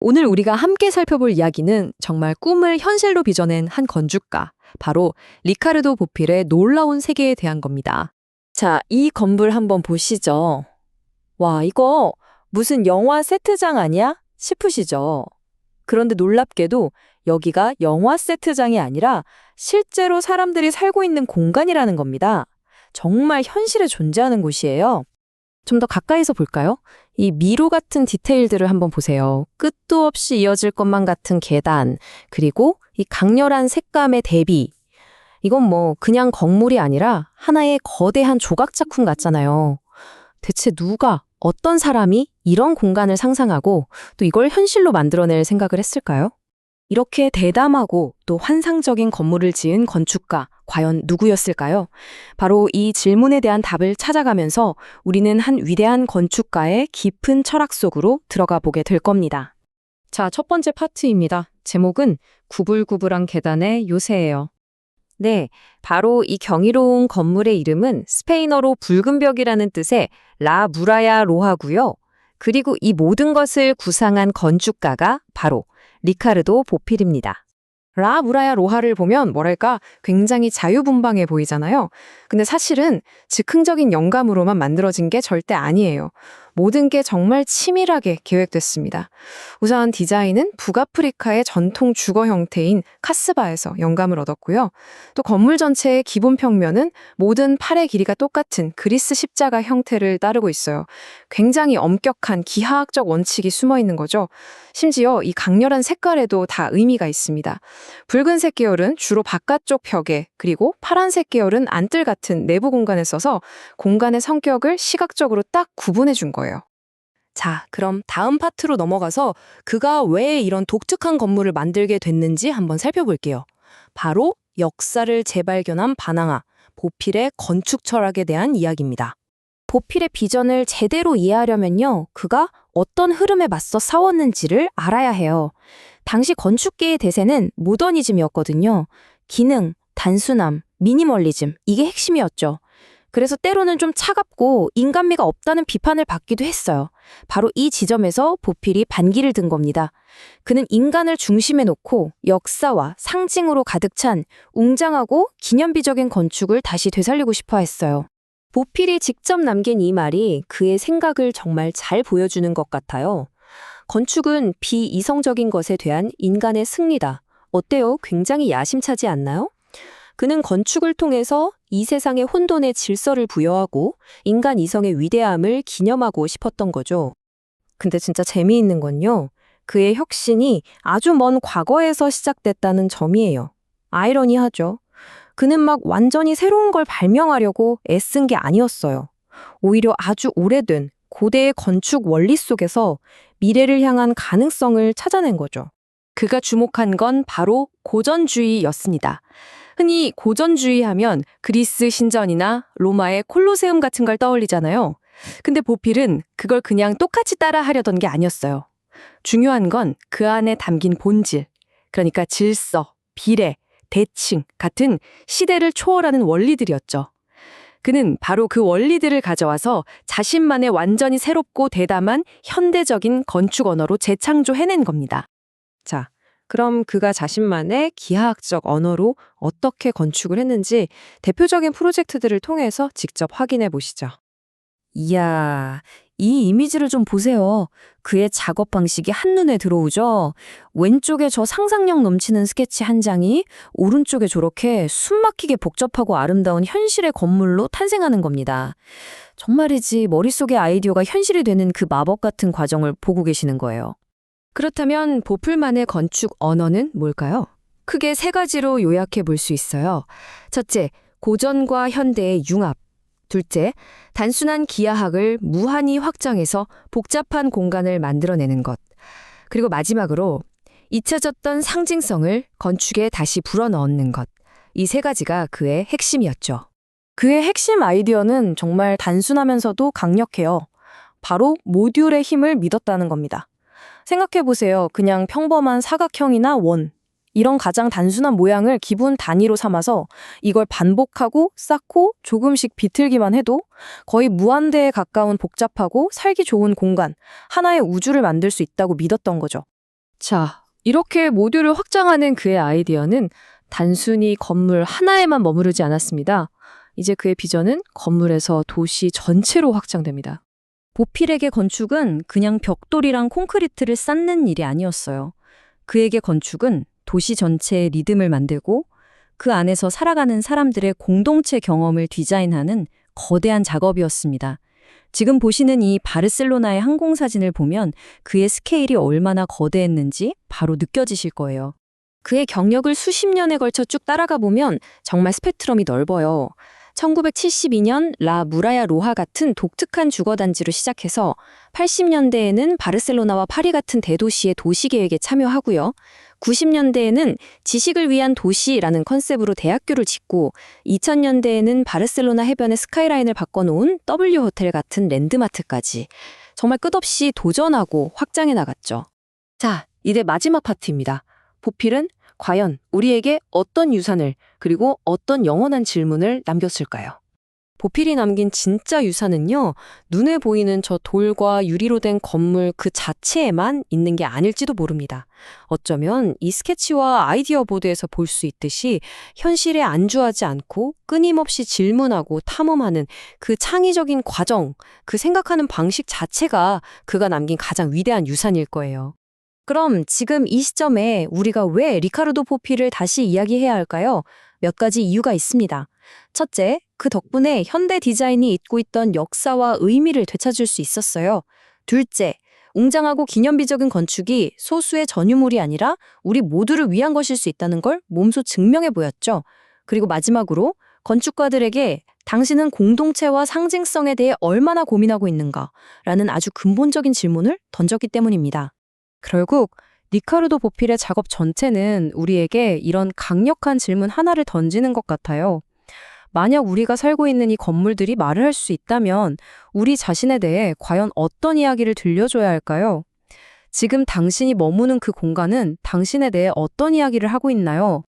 오늘 우리가 함께 살펴볼 이야기는 정말 꿈을 현실로 빚어낸 한 건축가, 바로 리카르도 보필의 놀라운 세계에 대한 겁니다. 자, 이 건물 한번 보시죠. 와, 이거 무슨 영화 세트장 아니야? 싶으시죠? 그런데 놀랍게도 여기가 영화 세트장이 아니라 실제로 사람들이 살고 있는 공간이라는 겁니다. 정말 현실에 존재하는 곳이에요. 좀 더 가까이서 볼까요? 이 미로 같은 디테일들을 한번 보세요. 끝도 없이 이어질 것만 같은 계단, 그리고 이 강렬한 색감의 대비. 이건 뭐 그냥 건물이 아니라 하나의 거대한 조각 작품 같잖아요. 대체 누가, 어떤 사람이 이런 공간을 상상하고 또 이걸 현실로 만들어낼 생각을 했을까요? 이렇게 대담하고 또 환상적인 건물을 지은 건축가, 과연 누구였을까요? 바로 이 질문에 대한 답을 찾아가면서 우리는 한 위대한 건축가의 깊은 철학 속으로 들어가 보게 될 겁니다. 자, 첫 번째 파트입니다. 제목은 구불구불한 계단의 요새예요. 네, 바로 이 경이로운 건물의 이름은 스페인어로 붉은 벽이라는 뜻의 라 무라야 로하고요. 그리고 이 모든 것을 구상한 건축가가 바로 리카르도 보필입니다. 라 무라야 로하를 보면 뭐랄까 굉장히 자유분방해 보이잖아요. 근데 사실은 즉흥적인 영감으로만 만들어진 게 절대 아니에요. 모든 게 정말 치밀하게 계획됐습니다. 우선 디자인은 북아프리카의 전통 주거 형태인 카스바에서 영감을 얻었고요. 또 건물 전체의 기본 평면은 모든 팔의 길이가 똑같은 그리스 십자가 형태를 따르고 있어요. 굉장히 엄격한 기하학적 원칙이 숨어 있는 거죠. 심지어 이 강렬한 색깔에도 다 의미가 있습니다. 붉은색 계열은 주로 바깥쪽 벽에, 그리고 파란색 계열은 안뜰 같은 내부 공간에 써서 공간의 성격을 시각적으로 딱 구분해 준 거예요. 자, 그럼 다음 파트로 넘어가서 그가 왜 이런 독특한 건물을 만들게 됐는지 한번 살펴볼게요. 바로 역사를 재발견한 반항아, 보필의 건축 철학에 대한 이야기입니다. 보필의 비전을 제대로 이해하려면요, 그가 어떤 흐름에 맞서 싸웠는지를 알아야 해요. 당시 건축계의 대세는 모더니즘이었거든요. 기능, 단순함, 미니멀리즘, 이게 핵심이었죠. 그래서 때로는 좀 차갑고 인간미가 없다는 비판을 받기도 했어요. 바로 이 지점에서 보필이 반기를 든 겁니다. 그는 인간을 중심에 놓고 역사와 상징으로 가득 찬 웅장하고 기념비적인 건축을 다시 되살리고 싶어 했어요. 보필이 직접 남긴 이 말이 그의 생각을 정말 잘 보여주는 것 같아요. 건축은 비이성적인 것에 대한 인간의 승리다. 어때요? 굉장히 야심차지 않나요? 그는 건축을 통해서 이 세상의 혼돈의 질서를 부여하고 인간 이성의 위대함을 기념하고 싶었던 거죠. 근데 진짜 재미있는 건요, 그의 혁신이 아주 먼 과거에서 시작됐다는 점이에요. 아이러니하죠. 그는 막 완전히 새로운 걸 발명하려고 애쓴 게 아니었어요. 오히려 아주 오래된 고대의 건축 원리 속에서 미래를 향한 가능성을 찾아낸 거죠. 그가 주목한 건 바로 고전주의였습니다. 흔히 고전주의 하면 그리스 신전이나 로마의 콜로세움 같은 걸 떠올리잖아요. 근데 보필은 그걸 그냥 똑같이 따라 하려던 게 아니었어요. 중요한 건 그 안에 담긴 본질, 그러니까 질서, 비례, 대칭 같은 시대를 초월하는 원리들이었죠. 그는 바로 그 원리들을 가져와서 자신만의 완전히 새롭고 대담한 현대적인 건축 언어로 재창조해낸 겁니다. 자, 그럼 그가 자신만의 기하학적 언어로 어떻게 건축을 했는지 대표적인 프로젝트들을 통해서 직접 확인해 보시죠. 이야, 이 이미지를 좀 보세요. 그의 작업 방식이 한눈에 들어오죠? 왼쪽에 저 상상력 넘치는 스케치 한 장이 오른쪽에 저렇게 숨막히게 복잡하고 아름다운 현실의 건물로 탄생하는 겁니다. 정말이지 머릿속의 아이디어가 현실이 되는 그 마법 같은 과정을 보고 계시는 거예요. 그렇다면 보필만의 건축 언어는 뭘까요? 크게 세 가지로 요약해 볼 수 있어요. 첫째, 고전과 현대의 융합. 둘째, 단순한 기하학을 무한히 확장해서 복잡한 공간을 만들어내는 것. 그리고 마지막으로 잊혀졌던 상징성을 건축에 다시 불어넣는 것. 이 세 가지가 그의 핵심이었죠. 그의 핵심 아이디어는 정말 단순하면서도 강력해요. 바로 모듈의 힘을 믿었다는 겁니다. 생각해보세요. 그냥 평범한 사각형이나 원, 이런 가장 단순한 모양을 기본 단위로 삼아서 이걸 반복하고 쌓고 조금씩 비틀기만 해도 거의 무한대에 가까운 복잡하고 살기 좋은 공간, 하나의 우주를 만들 수 있다고 믿었던 거죠. 자, 이렇게 모듈을 확장하는 그의 아이디어는 단순히 건물 하나에만 머무르지 않았습니다. 이제 그의 비전은 건물에서 도시 전체로 확장됩니다. 보필에게 건축은 그냥 벽돌이랑 콘크리트를 쌓는 일이 아니었어요. 그에게 건축은 도시 전체의 리듬을 만들고 그 안에서 살아가는 사람들의 공동체 경험을 디자인하는 거대한 작업이었습니다. 지금 보시는 이 바르셀로나의 항공사진을 보면 그의 스케일이 얼마나 거대했는지 바로 느껴지실 거예요. 그의 경력을 수십 년에 걸쳐 쭉 따라가 보면 정말 스펙트럼이 넓어요. 1972년 라 무라야 로하 같은 독특한 주거단지로 시작해서 80년대에는 바르셀로나와 파리 같은 대도시의 도시계획에 참여하고요. 90년대에는 지식을 위한 도시라는 컨셉으로 대학교를 짓고 2000년대에는 바르셀로나 해변의 스카이라인을 바꿔놓은 W 호텔 같은 랜드마트까지 정말 끝없이 도전하고 확장해 나갔죠. 자, 이제 마지막 파트입니다. 보필은 과연 우리에게 어떤 유산을 그리고 어떤 영원한 질문을 남겼을까요? 보필이 남긴 진짜 유산은요, 눈에 보이는 저 돌과 유리로 된 건물 그 자체에만 있는 게 아닐지도 모릅니다. 어쩌면 이 스케치와 아이디어 보드에서 볼 수 있듯이 현실에 안주하지 않고 끊임없이 질문하고 탐험하는 그 창의적인 과정, 그 생각하는 방식 자체가 그가 남긴 가장 위대한 유산일 거예요. 그럼 지금 이 시점에 우리가 왜 리카르도 보필을 다시 이야기해야 할까요? 몇 가지 이유가 있습니다. 첫째, 그 덕분에 현대 디자인이 잇고 있던 역사와 의미를 되찾을 수 있었어요. 둘째, 웅장하고 기념비적인 건축이 소수의 전유물이 아니라 우리 모두를 위한 것일 수 있다는 걸 몸소 증명해 보였죠. 그리고 마지막으로 건축가들에게 당신은 공동체와 상징성에 대해 얼마나 고민하고 있는가라는 아주 근본적인 질문을 던졌기 때문입니다. 결국 리카르도 보필의 작업 전체는 우리에게 이런 강력한 질문 하나를 던지는 것 같아요. 만약 우리가 살고 있는 이 건물들이 말을 할 수 있다면 우리 자신에 대해 과연 어떤 이야기를 들려줘야 할까요? 지금 당신이 머무는 그 공간은 당신에 대해 어떤 이야기를 하고 있나요?